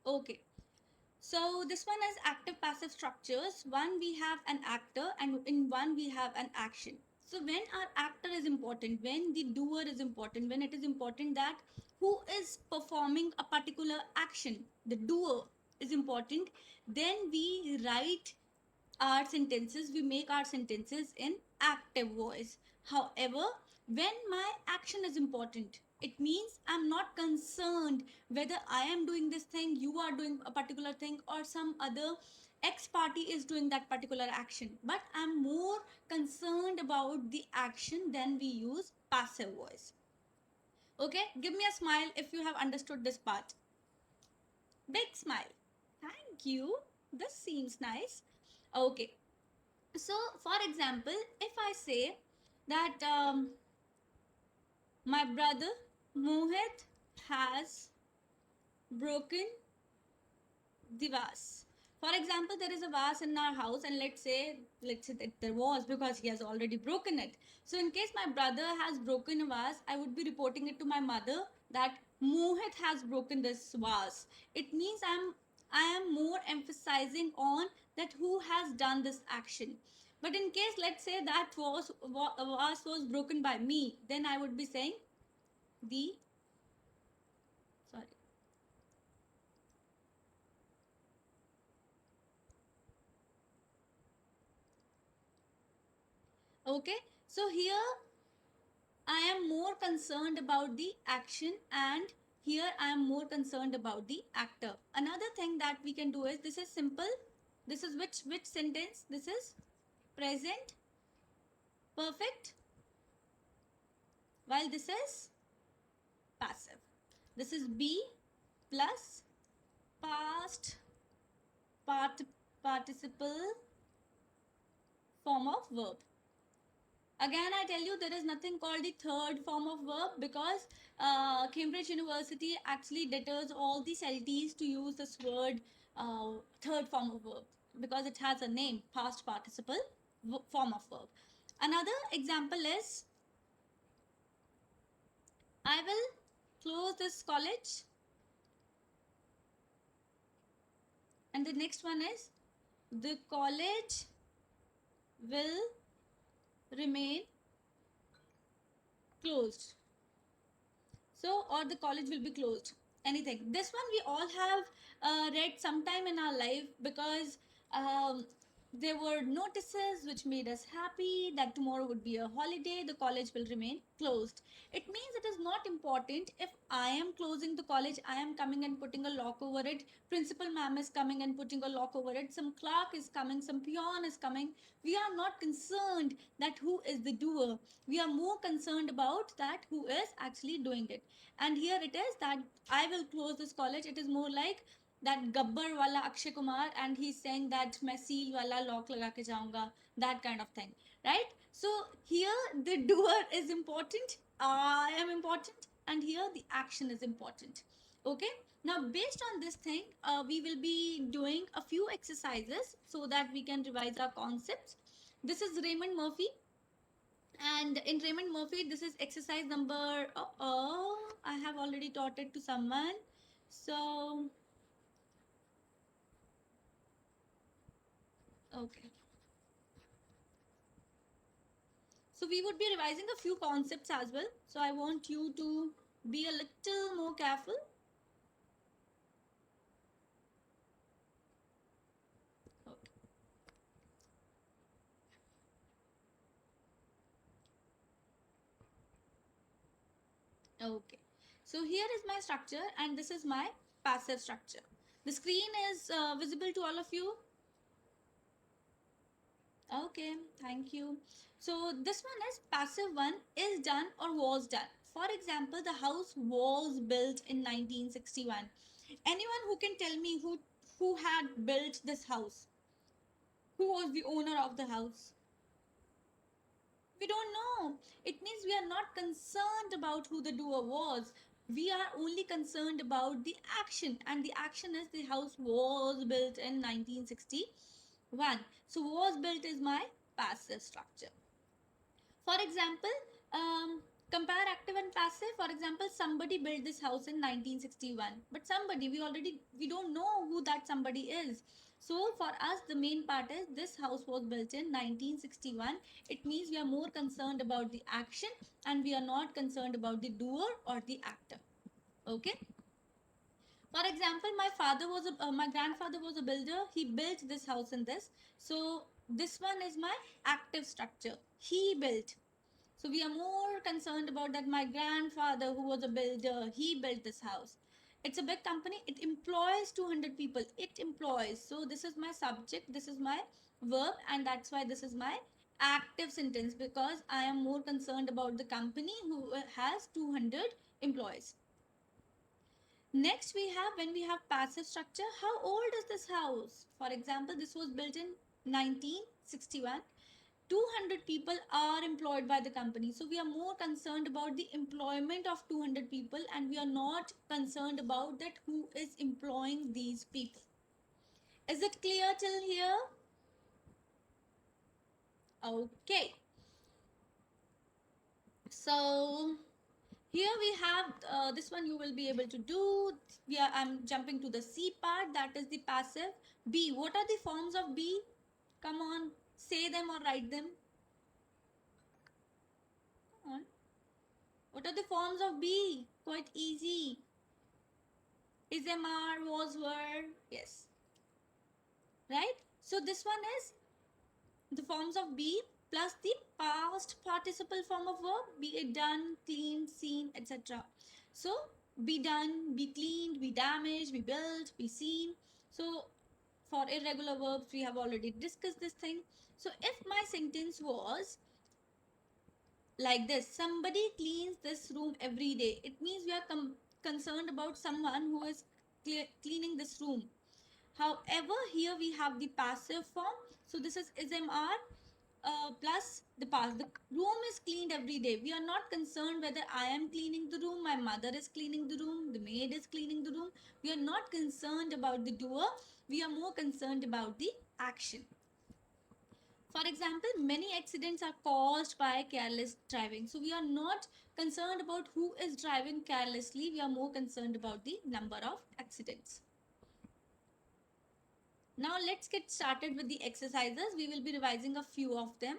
Okay. So this one is active passive structures. One we have an actor and in one we have an action. So when our actor is important, when the doer is important, when it is important that who is performing a particular action, the doer is important, then we write our sentences, we make our sentences in active voice. However, when my action is important, it means I'm not concerned whether I am doing this thing, you are doing a particular thing, or some other X party is doing that particular action. But I'm more concerned about the action, then we use passive voice. Okay, give me a smile if you have understood this part. Big smile. Thank you. This seems nice. Okay, so for example, if I say that my brother Mohit has broken the vase. For example, there is a vase in our house, and let's say that there was, because he has already broken it. So in case my brother has broken a vase, I would be reporting it to my mother that Mohit has broken this vase. It means I am more emphasizing on that who has done this action. But in case, let's say that vase was broken by me, then I would be saying the sorry. Okay, so here I am more concerned about the action, and here I am more concerned about the actor. Another thing that we can do is, this is simple. This is which sentence? This is present perfect, while this is passive. This is be plus past participle form of verb. Again, I tell you, there is nothing called the third form of verb, because Cambridge University actually deters all the CELTs to use this word third form of verb, because it has a name, past participle form of verb. Another example is, I will close this college, and the next one is, the college will remain closed. So, or the college will be closed, anything. This one we all have read sometime in our life, because um, there were notices which made us happy that tomorrow would be a holiday, the college will remain closed. It means it is not important if I am closing the college, I am coming and putting a lock over it, principal ma'am is coming and putting a lock over it, some clerk is coming, some peon is coming. We are not concerned that who is the doer, we are more concerned about that who is actually doing it. And here it is that I will close this college, it is more like that Gabbar wala Akshay Kumar, and he's saying that मैं seal wala lock लगा के जाऊंगा, that kind of thing, right? So here the doer is important, I am important, and here the action is important. Okay, now based on this thing, we will be doing a few exercises so that we can revise our concepts. This is Raymond Murphy, and in Raymond Murphy, this is exercise number, I have already taught it to someone. So, okay. So we would be revising a few concepts as well. So I want you to be a little more careful. Okay. Okay. So here is my structure, and this is my passive structure. The screen is visible to all of you. Okay, thank you. So this one is passive one, is done or was done. For example, the house was built in 1961. Anyone who can tell me who had built this house? Who was the owner of the house? We don't know. It means we are not concerned about who the doer was. We are only concerned about the action, and the action is the house was built in 1961. So was built is my passive structure. For example, Compare active and passive. For example, somebody built this house in 1961, but somebody, we don't know who that somebody is. So for us, the main part is this house was built in 1961. It means we are more concerned about the action and we are not concerned about the doer or the actor. Okay. For example, my grandfather was a builder. He built this house in this. So this one is my active structure. He built. So we are more concerned about that. My grandfather, who was a builder, he built this house. It's a big company. It employs 200 people. It employs. So this is my subject. This is my verb, and that's why this is my active sentence, because I am more concerned about the company who has 200 employees. Next, we have when we have passive structure. How old is this house? For example, this was built in 1961. 200 people are employed by the company. So we are more concerned about the employment of 200 people and we are not concerned about that who is employing these people. Is it clear till here? Okay. So here we have this one you will be able to do. I'm jumping to the C part, that is the passive. B. What are the forms of B? Come on, say them or write them. Come on. What are the forms of B? Quite easy. Is MR, was, were. Yes. Right? So this one is the forms of be plus the past participle form of verb, be it done, cleaned, seen, etc. So be done, be cleaned, be damaged, be built, be seen. So for irregular verbs, we have already discussed this thing. So if my sentence was like this, somebody cleans this room every day, it means we are concerned about someone who is cleaning this room. However, here we have the passive form. So this is MR plus the past. The room is cleaned every day. We are not concerned whether I am cleaning the room, my mother is cleaning the room, the maid is cleaning the room. We are not concerned about the doer. We are more concerned about the action. For example, many accidents are caused by careless driving. So we are not concerned about who is driving carelessly. We are more concerned about the number of accidents. Now let's get started with the exercises. We will be revising a few of them.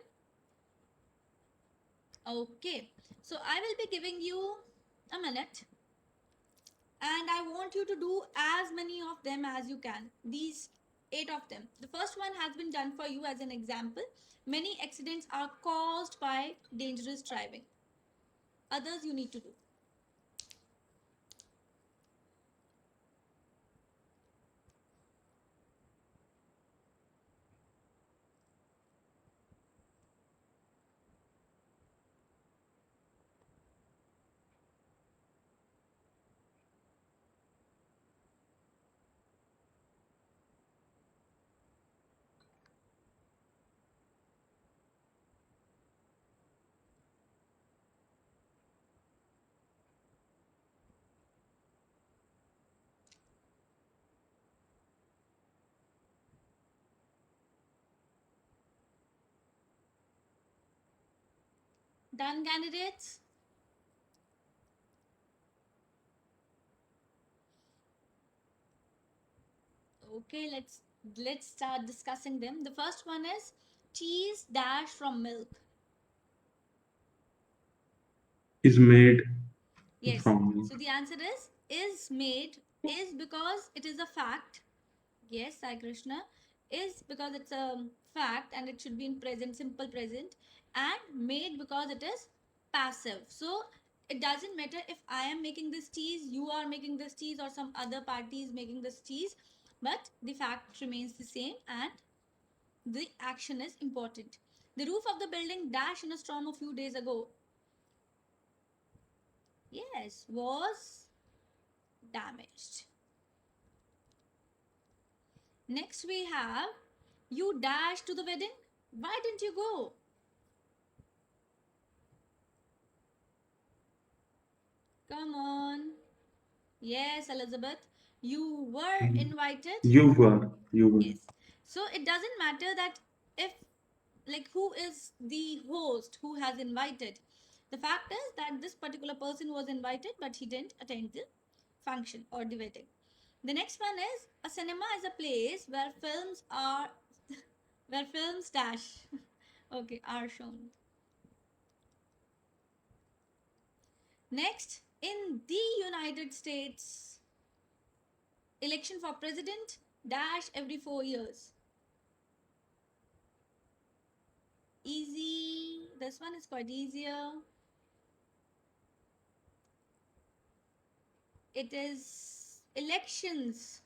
Okay, so I will be giving you a minute and I want you to do as many of them as you can. These 8 of them. The first one has been done for you as an example. Many accidents are caused by dangerous driving. Others you need to do. Done, candidates? Okay, let's start discussing them. The first one is cheese dash from milk. Is made Yes. from milk. So the answer is made, is because it is a fact. Yes, Sai Krishna, is because it's a fact and it should be in present, simple present, and made because it is passive. So it doesn't matter if I am making this cheese, you are making this cheese, or some other party is making this cheese, but the fact remains the same and the action is important. The roof of the building dashed in a storm a few days ago. Yes, was damaged. Next we have you dashed to the wedding. Why didn't you go? Come on. Yes, Elizabeth. You were Mm. invited. You were. Yes. So it doesn't matter that if, like, who is the host who has invited. The fact is that this particular person was invited, but he didn't attend the function or the wedding. The next one is a cinema is a place where films are where films dash okay are shown. Next, in the United States, election for president dash every 4 years. Easy. This one is quite easier. It is elections.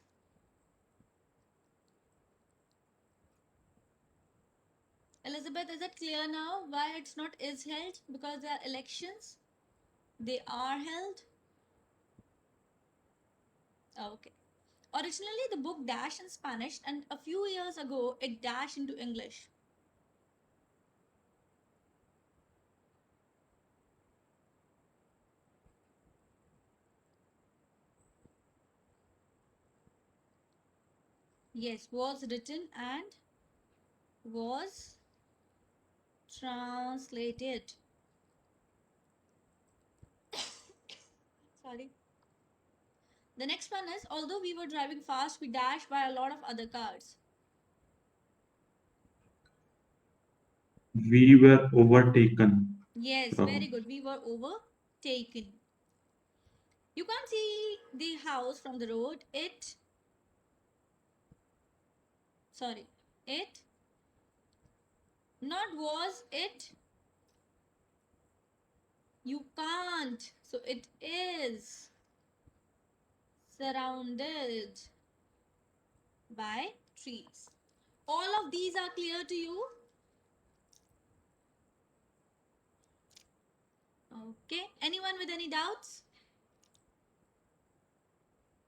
Elizabeth, is it clear now why it's not is held? Because they are elections. They are held. Okay. Originally, the book dashed in Spanish, and a few years ago, it dashed into English. Yes, was written and was translated. Sorry. The next one is although we were driving fast, we dashed by a lot of other cars. We were overtaken. Yes, Uh, very good. We were overtaken. You can't see the house from the road. Sorry, it, not was it, you can't. So it is surrounded by trees. All of these are clear to you? Okay. Anyone with any doubts?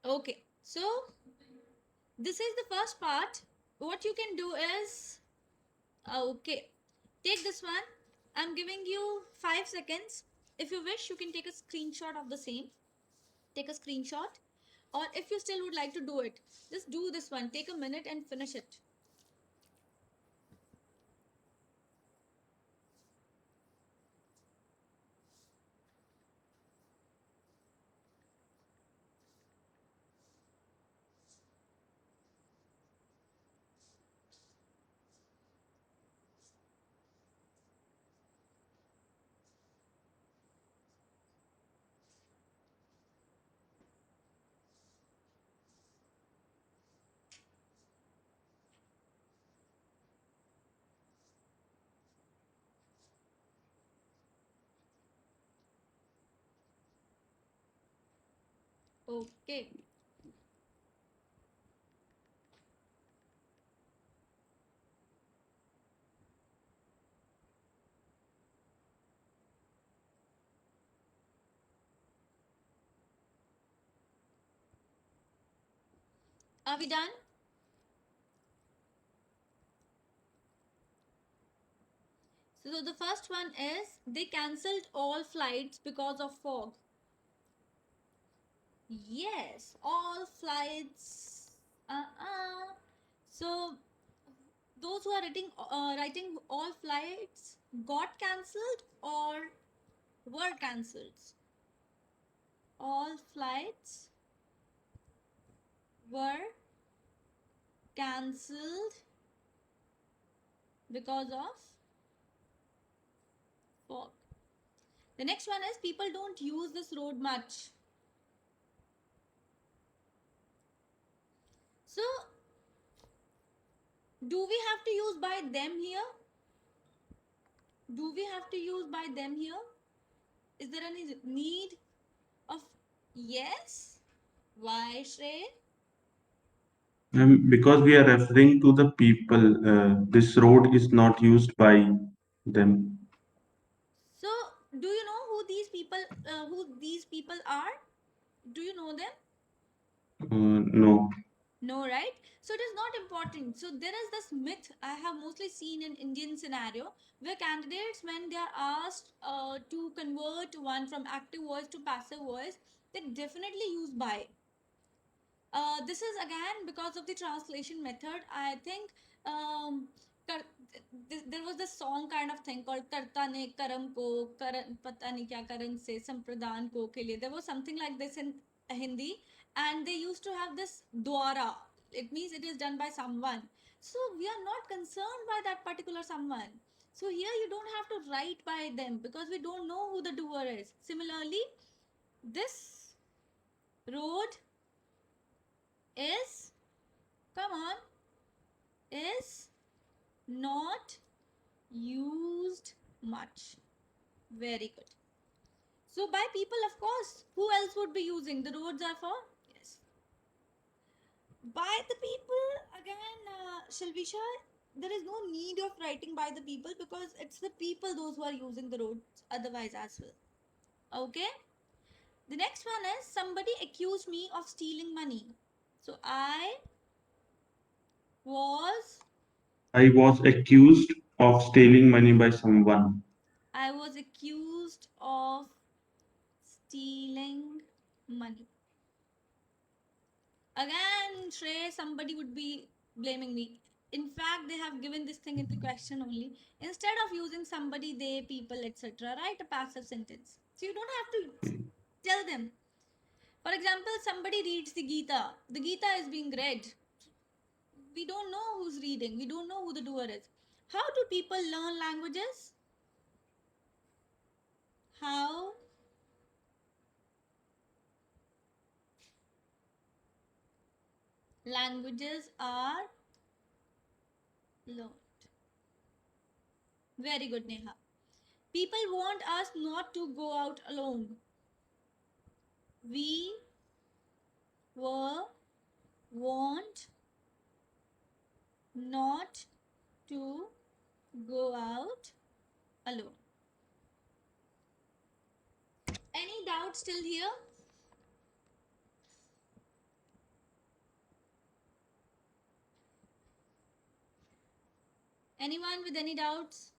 Okay. So this is the first part. What you can do is, okay, take this one. I'm giving you 5 seconds. If you wish, you can take a screenshot of the same. Take a screenshot. Or if you still would like to do it, just do this one. Take a minute and finish it. Okay. Are we done? So the first one is they cancelled all flights because of fog. Yes, all flights. So those who are writing all flights got cancelled or were cancelled. All flights were cancelled because of fog. The next one is people don't use this road much. So do we have to use by them here? Do we have to use by them here? Is there any need of yes? Why, Shrey? because we are referring to the people, this road is not used by them. So, do you know who these people are? Do you know them? No. No, right? So it is not important. So there is this myth I have mostly seen in Indian scenario where candidates, when they are asked to convert one from active voice to passive voice, they definitely use by. This is again because of the translation method. I think um, there was this song kind of thing called Karta ne Karam ko Karan Pata nahi kya Karan se Sampradan ko ke liye. There was something like this in Hindi, and they used to have this dwara. It means it is done by someone. So we are not concerned by that particular someone. So here you don't have to write by them because we don't know who the doer is. Similarly, this road is, come on, is not used much. Very good. So by people, of course, who else would be using? The roads are for? Yes. By the people, again, Shalvisha, there is no need of writing by the people because it's the people those who are using the roads otherwise as well. Okay. The next one is somebody accused me of stealing money. So was I was accused of stealing money by someone. I was accused of stealing money. Again, Shrey, somebody would be blaming me. In fact, they have given this thing in the question only. Instead of using somebody, they, people, etc., write a passive sentence. So you don't have to tell them. For example, somebody reads the Gita. The Gita is being read. We don't know who's reading. We don't know who the doer is. How do people learn languages? How languages are learned. Very good, Neha. People want us not to go out alone. We were want not to go out alone. Any doubts still here? Anyone with any doubts?